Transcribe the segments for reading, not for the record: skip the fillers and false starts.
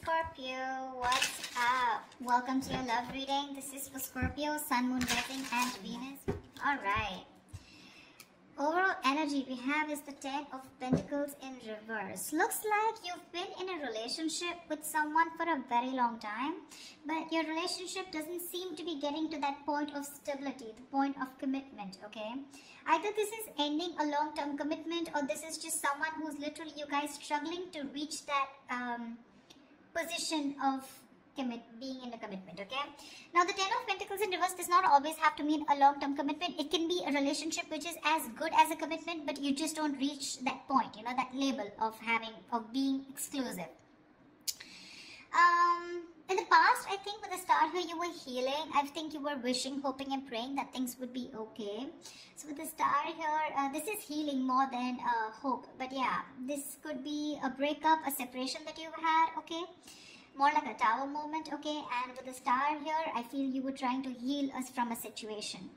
Scorpio, what's up? Welcome to your love reading. This is for Scorpio, Sun, Moon, Rising, and Venus. Alright. Overall energy we have is the Ten of Pentacles in reverse. Looks like you've been in a relationship with someone for a very long time, but your relationship doesn't seem to be getting to that point of stability, the point of commitment, okay? Either this is ending a long-term commitment, or this is just someone who's literally, you guys, struggling to reach that position of being in a commitment, okay? Now, the Ten of Pentacles in reverse does not always have to mean a long-term commitment. It can be a relationship which is as good as a commitment, but you just don't reach that point, you know, that label of being exclusive. In the past, I think with the Star here, you were healing. I think you were wishing, hoping, and praying that things would be okay. So with the Star here, this is healing more than hope. But yeah, this could be a breakup, a separation that you've had, okay? More like a Tower moment, okay? And with the Star here, I feel you were trying to heal us from a situation.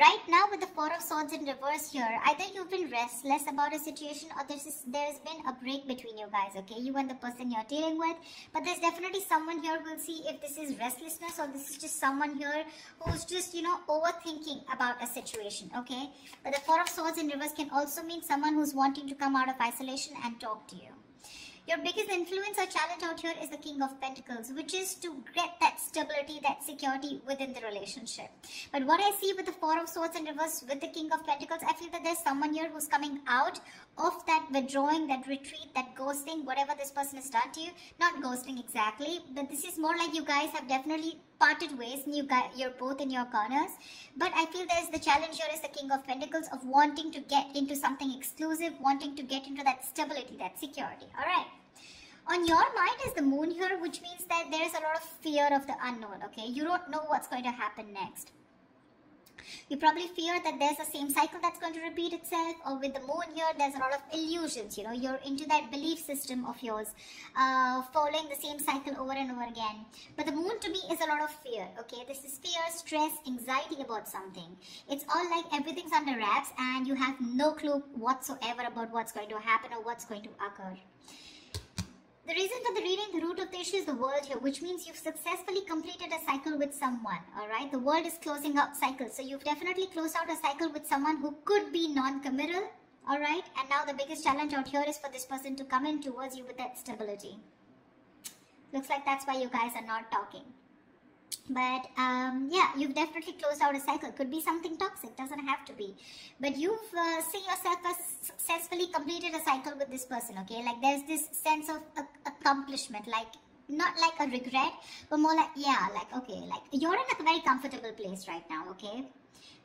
Right now, with the Four of Swords in reverse here, either you've been restless about a situation, or there's been a break between you guys, okay? You and the person you're dealing with. But there's definitely someone here. We'll see if this is restlessness, or this is just someone here who's just, you know, overthinking about a situation, okay? But the Four of Swords in reverse can also mean someone who's wanting to come out of isolation and talk to you. Your biggest influence or challenge out here is the King of Pentacles, which is to get that stability, that security within the relationship. But what I see with the Four of Swords in reverse with the King of Pentacles, I feel that there's someone here who's coming out of that withdrawing, that retreat, that ghosting, whatever this person has done to you. Not ghosting exactly, but this is more like you guys have definitely parted ways and you're both in your corners. But I feel there's the challenge here is the King of Pentacles of wanting to get into something exclusive, wanting to get into that stability, that security. Alright. On your mind is the Moon here, which means that there's a lot of fear of the unknown, okay? You don't know what's going to happen next. You probably fear that there's the same cycle that's going to repeat itself, or with the Moon here, there's a lot of illusions, you know, you're into that belief system of yours, following the same cycle over and over again. But the Moon to me is a lot of fear, okay? This is fear, stress, anxiety about something. It's all like everything's under wraps and you have no clue whatsoever about what's going to happen or what's going to occur. The reason for the reading, the root of the issue is the world here, which means you've successfully completed a cycle with someone, alright? The world is closing out cycles. So you've definitely closed out a cycle with someone who could be non-committal, alright? And now the biggest challenge out here is for this person to come in towards you with that stability. Looks like that's why you guys are not talking. But yeah, you've definitely closed out a cycle. Could be something toxic, doesn't have to be. But you've seen yourself as successfully completed a cycle with this person, okay? Like there's this sense of accomplishment, like not like a regret, but more like, yeah, like, okay, like you're in a very comfortable place right now, okay?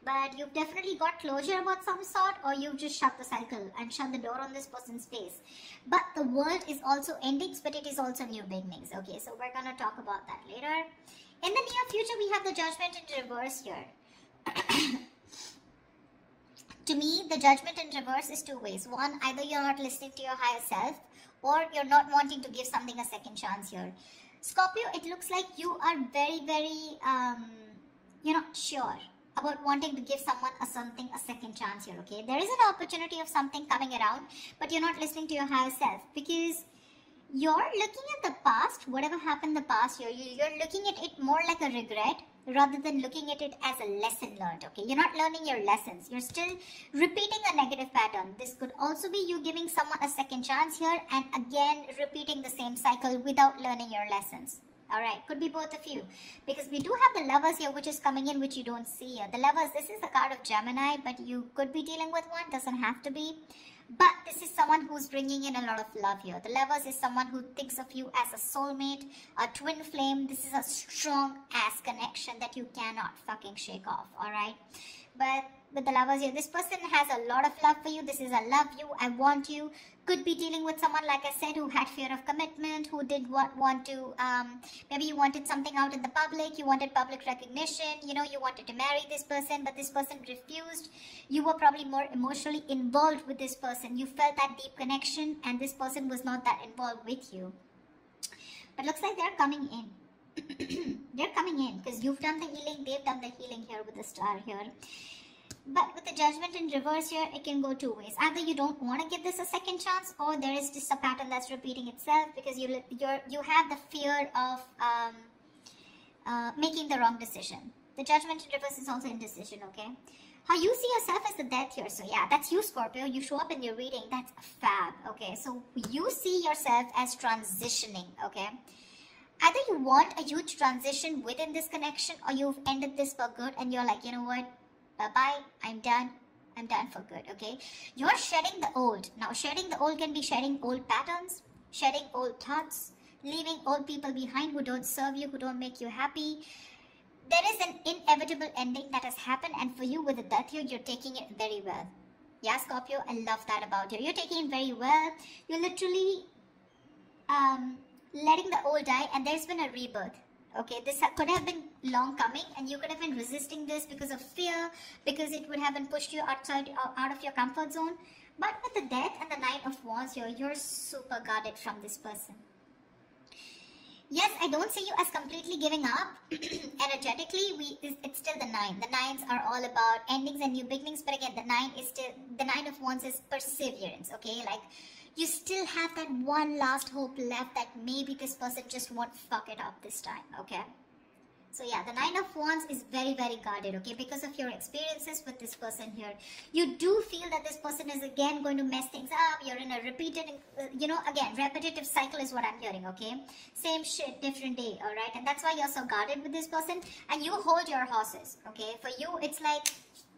But you've definitely got closure about some sort, or you've just shut the cycle and shut the door on this person's face. But the world is also endings, but it is also new beginnings, okay? So we're gonna talk about that later. In the near future, we have the Judgment in reverse here. To me, the Judgment in reverse is two ways. One, either you're not listening to your higher self, or you're not wanting to give something a second chance here. Scorpio, it looks like you are very, very, you're not sure about wanting to give someone a second chance here, okay? There is an opportunity of something coming around, but you're not listening to your higher self because you're looking at the past, whatever happened in the past here, you're looking at it more like a regret rather than looking at it as a lesson learned, okay? You're not learning your lessons. You're still repeating a negative pattern. This could also be you giving someone a second chance here and again repeating the same cycle without learning your lessons. Alright, could be both of you. Because we do have the Lovers here, which is coming in, which you don't see here. The Lovers, this is the card of Gemini, but you could be dealing with one, doesn't have to be. But this is someone who's bringing in a lot of love here. The Lovers is someone who thinks of you as a soulmate, a twin flame. This is a strong-ass connection that you cannot fucking shake off, alright? But with the Lovers here, this person has a lot of love for you. This is a love you, I want you. Could be dealing with someone, like I said, who had fear of commitment, who did want to, maybe you wanted something out in the public, you wanted public recognition, you know, you wanted to marry this person, but this person refused. You were probably more emotionally involved with this person. You felt that deep connection, and this person was not that involved with you. But looks like they're coming in. They're coming in, because you've done the healing, they've done the healing here with the Star here. But with the Judgment in reverse here, it can go two ways. Either you don't want to give this a second chance, or there is just a pattern that's repeating itself because you have the fear of making the wrong decision. The Judgment in reverse is also indecision, okay? How you see yourself as the Death here. So yeah, that's you, Scorpio. You show up in your reading. That's fab, okay? So you see yourself as transitioning, okay? Either you want a huge transition within this connection, or you've ended this for good and you're like, you know what? Bye-bye. I'm done. I'm done for good, okay? You're shedding the old. Now, shedding the old can be shedding old patterns, shedding old thoughts, leaving old people behind who don't serve you, who don't make you happy. There is an inevitable ending that has happened, and for you with the Death here, you're taking it very well. Yeah, Scorpio, I love that about you. You're taking it very well. You're literally letting the old die, and there's been a rebirth. Okay, this could have been long coming, and you could have been resisting this because of fear, because it would have been pushed you out of your comfort zone. But with the Death and the Nine of Wands here, you're super guarded from this person. Yes, I don't see you as completely giving up. Energetically, it's still the Nine. The Nines are all about endings and new beginnings, but again, the Nine of Wands is perseverance. Okay, like you still have that one last hope left that maybe this person just won't fuck it up this time. Okay. So yeah, the Nine of Wands is very, very guarded, okay, because of your experiences with this person here. You do feel that this person is again going to mess things up. You're in a repeated, again, repetitive cycle is what I'm hearing, okay? Same shit, different day, all right? And that's why you're so guarded with this person, and you hold your horses, okay? For you, it's like,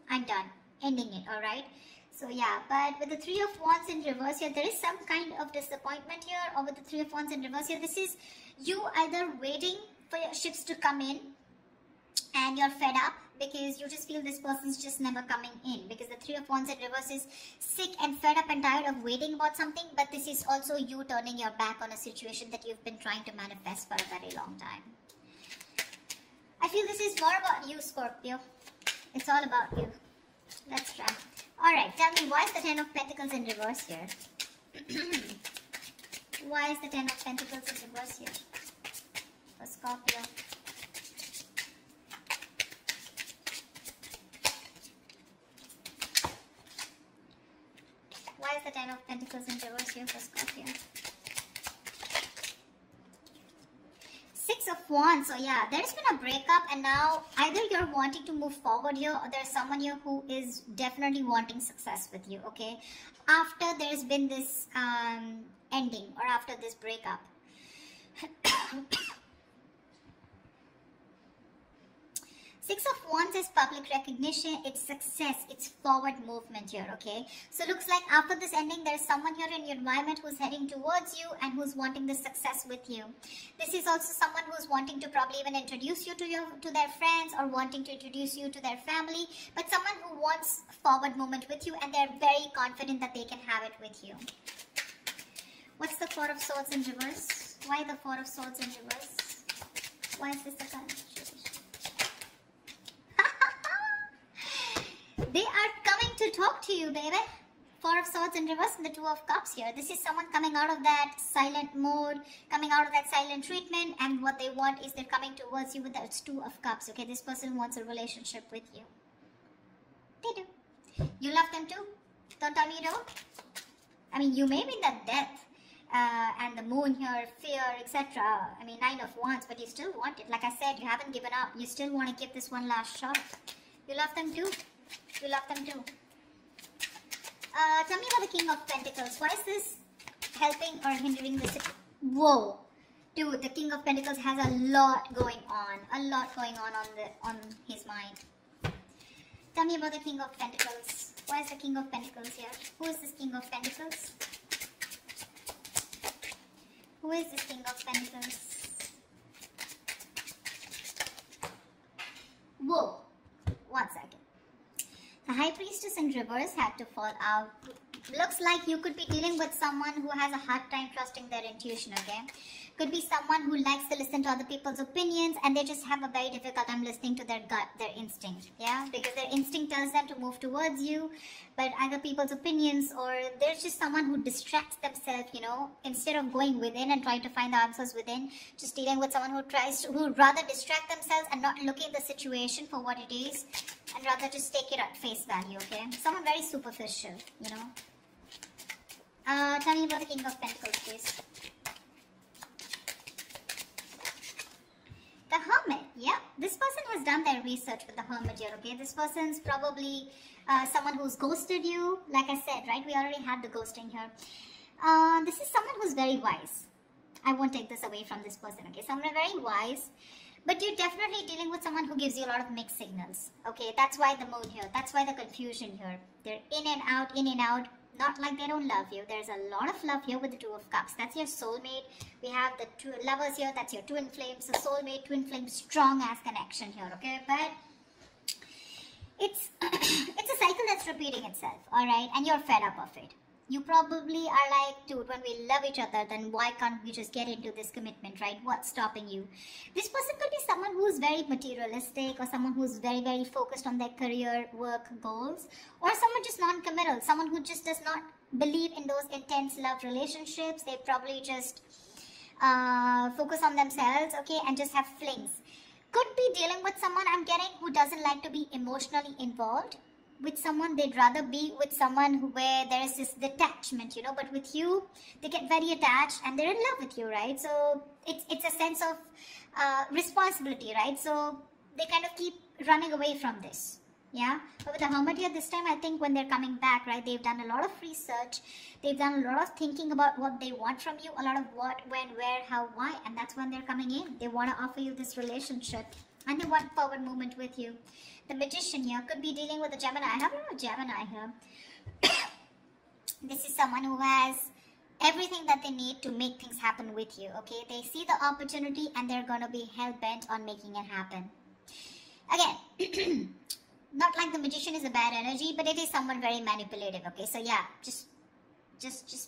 I'm done, ending it, all right? So yeah, but with the Three of Wands in reverse here, there is some kind of disappointment here, or with the Three of Wands in reverse here, this is you either waiting for your ships to come in and you're fed up because you just feel this person's just never coming in, because the Three of Wands in reverse is sick and fed up and tired of waiting about something, but this is also you turning your back on a situation that you've been trying to manifest for a very long time. I feel this is more about you, Scorpio. It's all about you. Let's try. Alright, tell me, why is the Ten of Pentacles in reverse here? Why is the Ten of Pentacles in reverse here for Scorpio? Why is the Ten of Pentacles in reverse here for Scorpio? Six of Wands. So yeah, there's been a breakup, and now either you're wanting to move forward here, or there's someone here who is definitely wanting success with you, okay? After there's been this ending, or after this breakup. Six of Wands is public recognition, it's success, it's forward movement here, okay? So looks like after this ending, there's someone here in your environment who's heading towards you and who's wanting this success with you. This is also someone who's wanting to probably even introduce you to their friends, or wanting to introduce you to their family, but someone who wants forward movement with you, and they're very confident that they can have it with you. What's the Four of Swords in reverse? Why the Four of Swords in reverse? Why is this the current situation? They are coming to talk to you, baby. Four of Swords in reverse and the Two of Cups here. This is someone coming out of that silent mode, coming out of that silent treatment, and what they want is they're coming towards you with that Two of Cups, okay? This person wants a relationship with you. They do. You love them too? Don't tell me you don't. I mean, you may be in that Death and the Moon here, fear, etc. I mean, Nine of Wands, but you still want it. Like I said, you haven't given up. You still want to give this one last shot. You love them too. You love them too. Tell me about the King of Pentacles. Why is this helping or hindering this? Whoa. Dude, the King of Pentacles has a lot going on. A lot going on his mind. Tell me about the King of Pentacles. Why is the King of Pentacles here? Who is this King of Pentacles? Who is this King of Pentacles? Whoa. 1 second. The High Priestess in reverse had to fall out. Looks like you could be dealing with someone who has a hard time trusting their intuition, okay? Could be someone who likes to listen to other people's opinions, and they just have a very difficult time listening to their gut, their instinct, yeah? Because their instinct tells them to move towards you, but other people's opinions, or there's just someone who distracts themselves, you know, instead of going within and trying to find the answers within, just dealing with someone who rather distract themselves and not looking at the situation for what it is, and rather just take it at face value, okay? Someone very superficial, you know. Tell me about the King of Pentacles, please. The Hermit, yeah. This person has done their research with the Hermit here, okay? This person's probably someone who's ghosted you. Like I said, right? We already had the ghosting here. This is someone who's very wise. I won't take this away from this person, okay? Someone very wise. But you're definitely dealing with someone who gives you a lot of mixed signals, okay? That's why the moon here. That's why the confusion here. They're in and out, in and out. Not like they don't love you. There's a lot of love here with the Two of Cups. That's your soulmate. We have the two lovers here. That's your twin flames. So soulmate, twin flame, strong ass connection here, okay? But it's it's a cycle that's repeating itself, all right? And you're fed up of it. You probably are like, dude, when we love each other, then why can't we just get into this commitment, right? What's stopping you? This person could be someone who's very materialistic, or someone who's very, very focused on their career, work, goals, or someone just non-committal, someone who just does not believe in those intense love relationships. They probably just focus on themselves, okay, and just have flings. Could be dealing with someone, I'm getting, who doesn't like to be emotionally involved with someone. They'd rather be with someone where there is this detachment, you know, but with you, they get very attached and they're in love with you, right? So it's a sense of responsibility, right? So they kind of keep running away from this, yeah? But with the Hermit here this time, I think when they're coming back, right, they've done a lot of research, they've done a lot of thinking about what they want from you, a lot of what, when, where, how, why, and that's when they're coming in. They want to offer you this relationship and they want forward movement with you. The Magician here could be dealing with a Gemini. I have a lot of Gemini here. This is someone who has everything that they need to make things happen with you, okay? They see the opportunity and they're going to be hell-bent on making it happen. Again, not like the Magician is a bad energy, but it is someone very manipulative, okay? So yeah, just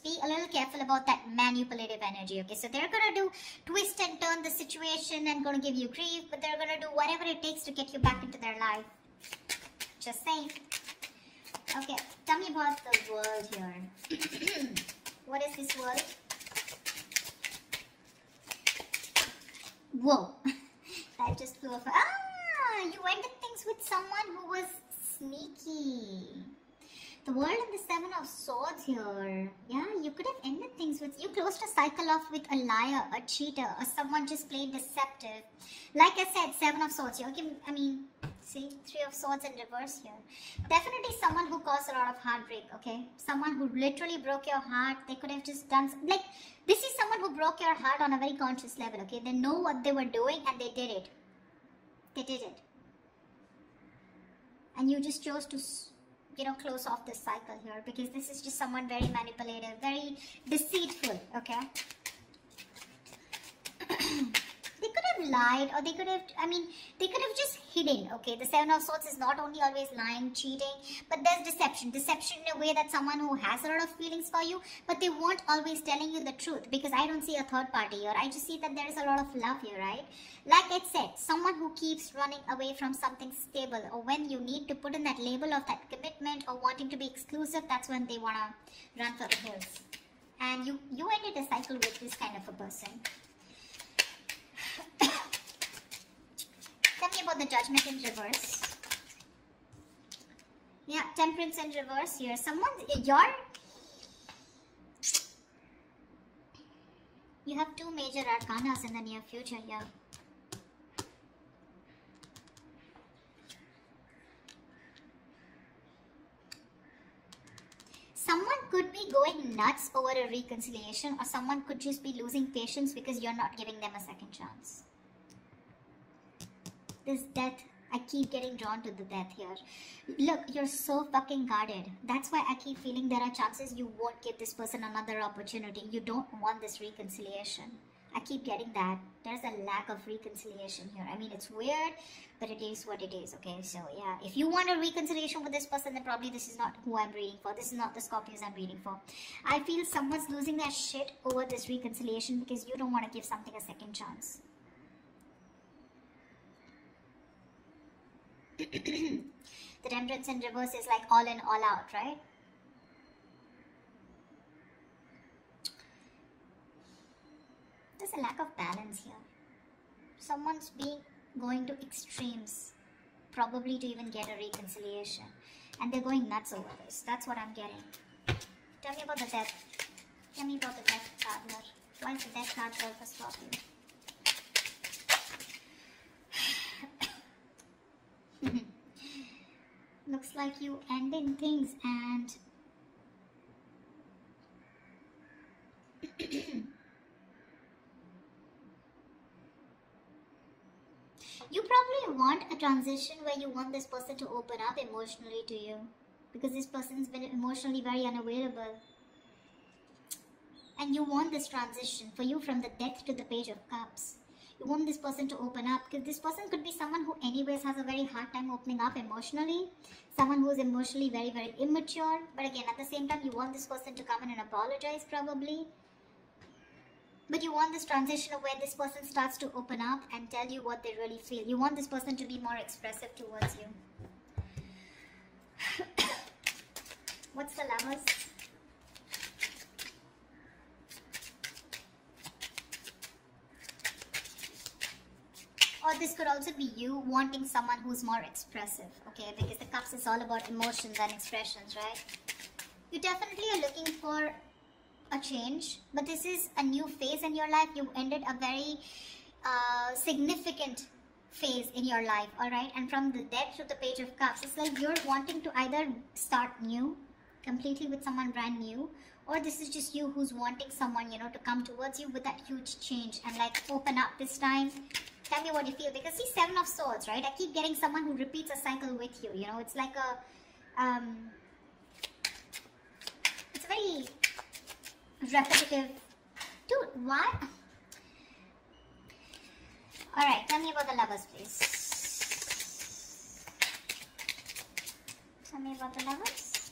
be a little careful about that manipulative energy, okay? So they're going to do twist and turn the situation and going to give you grief, but they're going to do whatever it takes to get you back into their life. Just saying. Okay, tell me about the world here. What is this world? Whoa. That just flew off. Ah, you ended things with someone who was sneaky. The World and the Seven of Swords here. Yeah, you could have ended things with... You closed a cycle off with a liar, a cheater, or someone just plain deceptive. Like I said, Seven of Swords here. Okay, I mean, see, Three of Swords in reverse here. Definitely someone who caused a lot of heartbreak, okay? Someone who literally broke your heart. They could have just done... Like, this is someone who broke your heart on a very conscious level, okay? They know what they were doing and they did it. They did it. And you just chose to... you know, close off this cycle here, because this is just someone very manipulative, very deceitful, okay? They could have lied, or they could have, I mean, they could have just hidden, okay? The Seven of Swords is not only always lying, cheating, but there's deception. Deception in a way that someone who has a lot of feelings for you, but they won't always telling you the truth, because I don't see a third party here. I just see that there is a lot of love here, right? Like I said, someone who keeps running away from something stable, or when you need to put in that label of that commitment or wanting to be exclusive, that's when they want to run for the hills. And you ended a cycle with this kind of a person. Tell me about the Judgment in reverse. Yeah, Temperance in reverse here. You have two major arcanas in the near future here. Someone could be going nuts over a reconciliation, or someone could just be losing patience because you're not giving them a second chance. This death, I keep getting drawn to the death here. Look, you're so fucking guarded. That's why I keep feeling there are chances you won't give this person another opportunity. You don't want this reconciliation. I keep getting that. There's a lack of reconciliation here. I mean, it's weird, but it is what it is, okay? So, yeah, if you want a reconciliation with this person, then probably this is not who I'm reading for. This is not the Scorpios I'm reading for. I feel someone's losing their shit over this reconciliation because you don't want to give something a second chance. The Temperance in reverse is like all in, all out, right? There's a lack of balance here. Someone's going to extremes, probably to even get a reconciliation. And they're going nuts over this. That's what I'm getting. Tell me about the death. Tell me about the death card here. Why is the death card there for Scorpio? Looks like you ending things and you probably want a transition where you want this person to open up emotionally to you, because this person's been emotionally very unavailable. And you want this transition for you from the Death to the Page of Cups. You want this person to open up, because this person could be someone who anyways has a very hard time opening up emotionally. Someone who is emotionally very, very immature. But again, at the same time, you want this person to come in and apologize probably. But you want this transition of where this person starts to open up and tell you what they really feel. You want this person to be more expressive towards you. What's the Lovers? Or this could also be you wanting someone who's more expressive, okay? Because the Cups is all about emotions and expressions, right? You definitely are looking for a change, but this is a new phase in your life. You ended a very significant phase in your life, alright? And from the Death to the Page of Cups, it's like you're wanting to either start new, completely with someone brand new, or this is just you who's wanting someone, you know, to come towards you with that huge change and like open up this time. Tell me what you feel, because see, Seven of Swords, right? I keep getting someone who repeats a cycle with you, you know, it's like a, it's very repetitive. Dude, what? Alright, tell me about the Lovers, please. Tell me about the Lovers.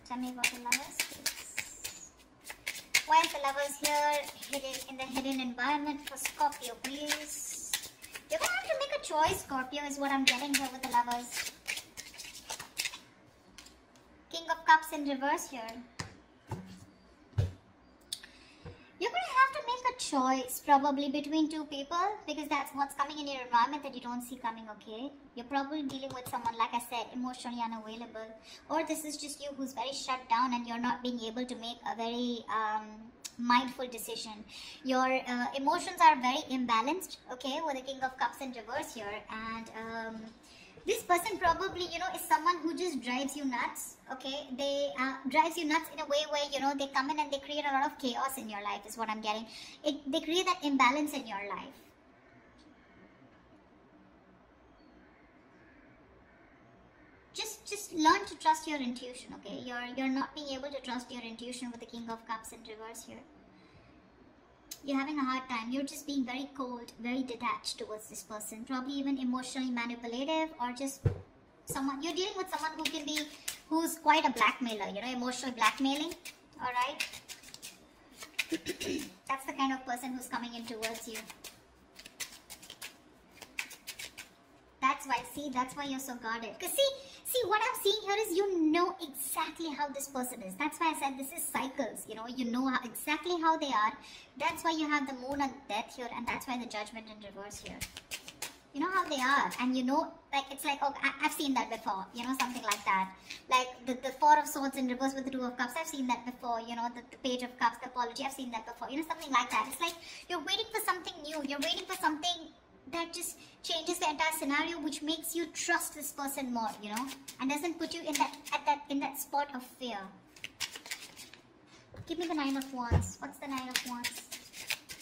Tell me about the Lovers, please. Why is the Lovers here hidden in the hidden environment for Scorpio, please? You're gonna have to make a choice, Scorpio, is what I'm getting here with the Lovers. King of Cups in reverse here. You're going to have to make a choice probably between two people, because that's what's coming in your environment that you don't see coming, okay? You're probably dealing with someone, like I said, emotionally unavailable. Or this is just you who's very shut down and you're not being able to make a very mindful decision. Your emotions are very imbalanced, okay, with the King of Cups in reverse here. And this person probably, you know, is someone who just drives you nuts, okay? They drives you nuts in a way where, you know, they come in and they create a lot of chaos in your life is what I'm getting. They create that imbalance in your life. Just learn to trust your intuition, okay? You're not being able to trust your intuition with the King of Cups in reverse here. You're having a hard time. You're just being very cold, very detached towards this person. Probably even emotionally manipulative, or just someone, you're dealing with someone who's quite a blackmailer, you know, emotional blackmailing, alright? That's the kind of person who's coming in towards you. That's why, see, that's why you're so guarded. Because see, what I'm seeing here is you know exactly how this person is. That's why I said this is cycles, you know exactly how they are. That's why you have the Moon and Death here, and that's why the Judgment in reverse here. You know how they are, and you know, like, it's like, oh, I've seen that before, you know, something like that. Like the Four of Swords in reverse with the Two of Cups, I've seen that before, you know, the Page of Cups, the Apology, I've seen that before, you know, something like that. It's like you're waiting for something new, you're waiting for something that just changes the entire scenario, which makes you trust this person more, you know, and doesn't put you in that spot of fear. Give me the Nine of Wands. What's the Nine of Wands?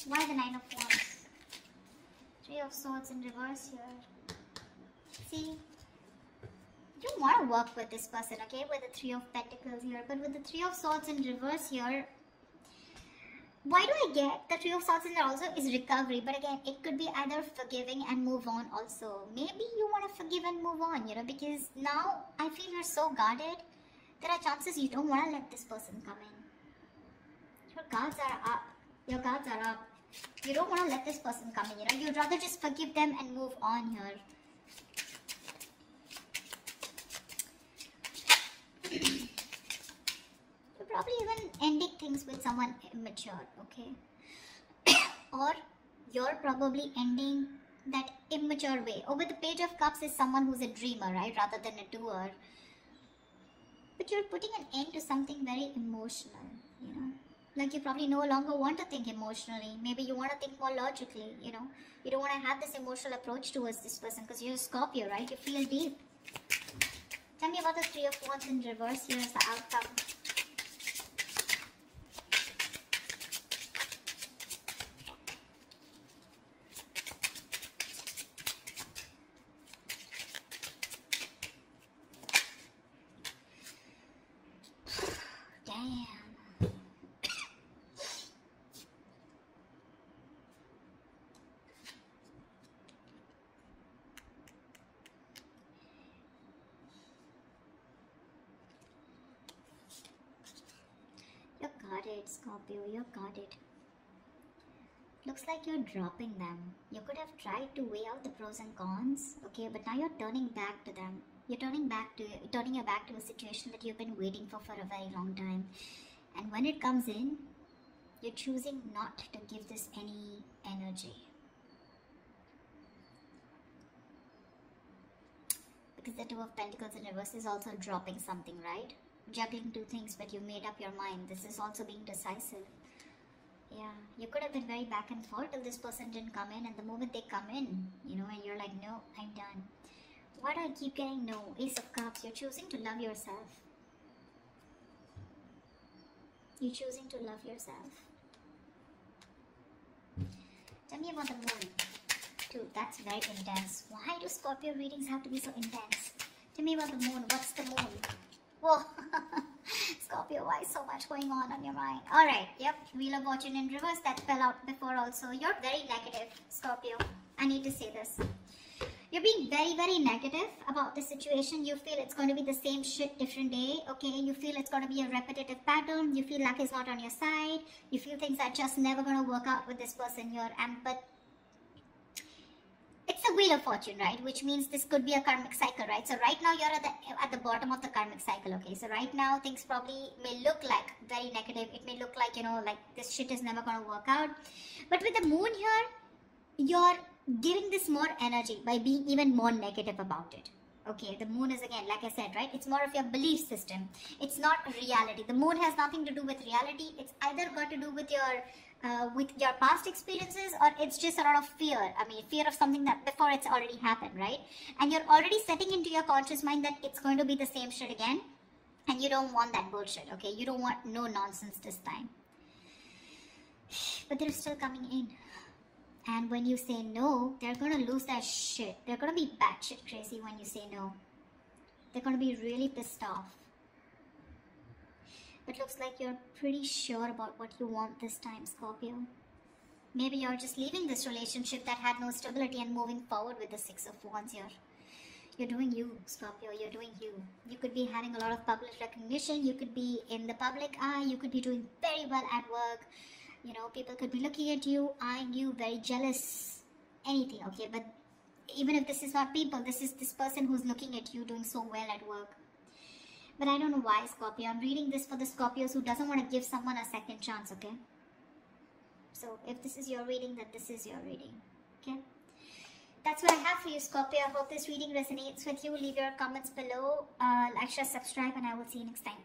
Why the Nine of Wands? Three of Swords in reverse here. See, you want to work with this person, okay, with the Three of Pentacles here, but with the Three of Swords in reverse here, why do I get the Three of Swords in there also is recovery, but again, it could be either forgiving and move on also. Maybe you want to forgive and move on, you know, because now I feel you're so guarded. There are chances you don't want to let this person come in. Your guards are up. Your guards are up. You don't want to let this person come in, you know. You'd rather just forgive them and move on here. things with someone immature, okay? Or you're probably ending that immature way. Or with the Page of Cups is someone who's a dreamer, right? Rather than a doer. But you're putting an end to something very emotional, you know? Like you probably no longer want to think emotionally. Maybe you want to think more logically, you know? You don't want to have this emotional approach towards this person because you're a Scorpio, right? You feel deep. Tell me about the Three of Wands in reverse. Here's the outcome. You got it, Scorpio, you got it. Looks like you're dropping them. You could have tried to weigh out the pros and cons, okay, but now you're turning back to them. You're turning your back to a situation that you've been waiting for a very long time. And when it comes in, you're choosing not to give this any energy. Because the Two of Pentacles in reverse is also dropping something, right? Juggling two things, but you made up your mind. This is also being decisive. Yeah, you could have been very back and forth till this person didn't come in, and the moment they come in, you know, and you're like, no, I'm done. Why do I keep getting no? Ace of Cups, you're choosing to love yourself. You're choosing to love yourself. Tell me about the moon. Dude, that's very intense. Why do Scorpio readings have to be so intense? Tell me about the moon. What's the moon? Whoa. Scorpio, why so much going on your mind? Alright, yep. Wheel of Fortune in reverse. That fell out before also. You're very negative, Scorpio. I need to say this. You're being very, very negative about the situation. You feel it's going to be the same shit different day, okay? You feel it's going to be a repetitive pattern. You feel luck is not on your side. You feel things are just never going to work out with this person here. But it's a Wheel of Fortune, right? Which means this could be a karmic cycle, right? So right now you're at the bottom of the karmic cycle, okay? So right now things probably may look like very negative. It may look like, you know, like this shit is never going to work out. But with the moon here, you're giving this more energy by being even more negative about it. Okay, the moon is, again, like I said, right? It's more of your belief system. It's not reality. The moon has nothing to do with reality. It's either got to do with your past experiences, or it's just a lot of fear. I mean, fear of something that before it's already happened, right? And you're already setting into your conscious mind that it's going to be the same shit again. And you don't want that bullshit, okay? You don't want no nonsense this time. But they're still coming in. And when you say no, they're going to lose that shit. They're going to be batshit crazy when you say no. They're going to be really pissed off. But looks like you're pretty sure about what you want this time, Scorpio. Maybe you're just leaving this relationship that had no stability and moving forward with the Six of Wands here. You're doing you, Scorpio. You're doing you. You could be having a lot of public recognition. You could be in the public eye. You could be doing very well at work. You know, people could be looking at you, eyeing you, very jealous, anything, okay? But even if this is not people, this is this person who's looking at you doing so well at work. But I don't know why, Scorpio. I'm reading this for the Scorpios who doesn't want to give someone a second chance, okay? So if this is your reading, then this is your reading, okay? That's what I have for you, Scorpio. I hope this reading resonates with you. Leave your comments below, like, share, subscribe, and I will see you next time.